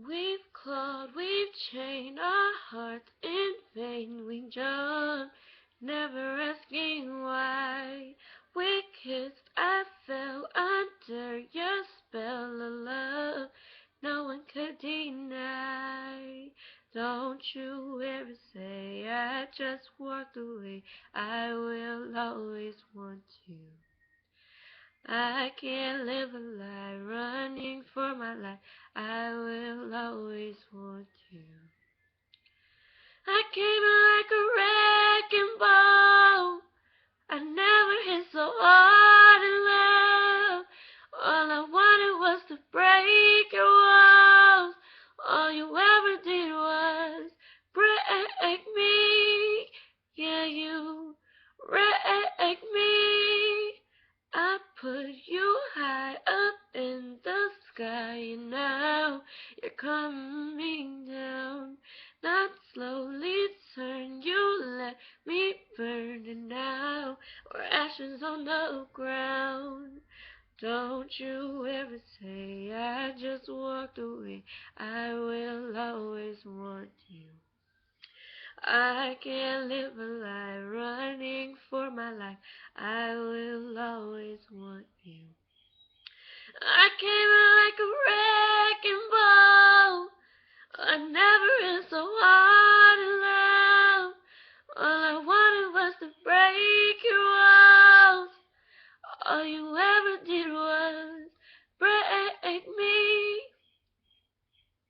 We've clawed, we've chained our hearts in vain. We jumped, never asking why. We kissed, I fell under your spell of love. No one could deny. Don't you ever say I just walked away. I will always want you. I can't live a lie, running for my life. I will always want you. I came like a wrecking ball. I never hit so hard in love. All I wanted was to break your walls. All you ever did was break me. Yeah, you break me. I put you high up in the sky, and now you're coming down. Not slowly turn, you let me burn, and now we're ashes on the ground. Don't you ever say I just walked away. I will always want you. I can't live a lie, running for my life. I will always want you. I came like a wrecking ball. I never is so hard.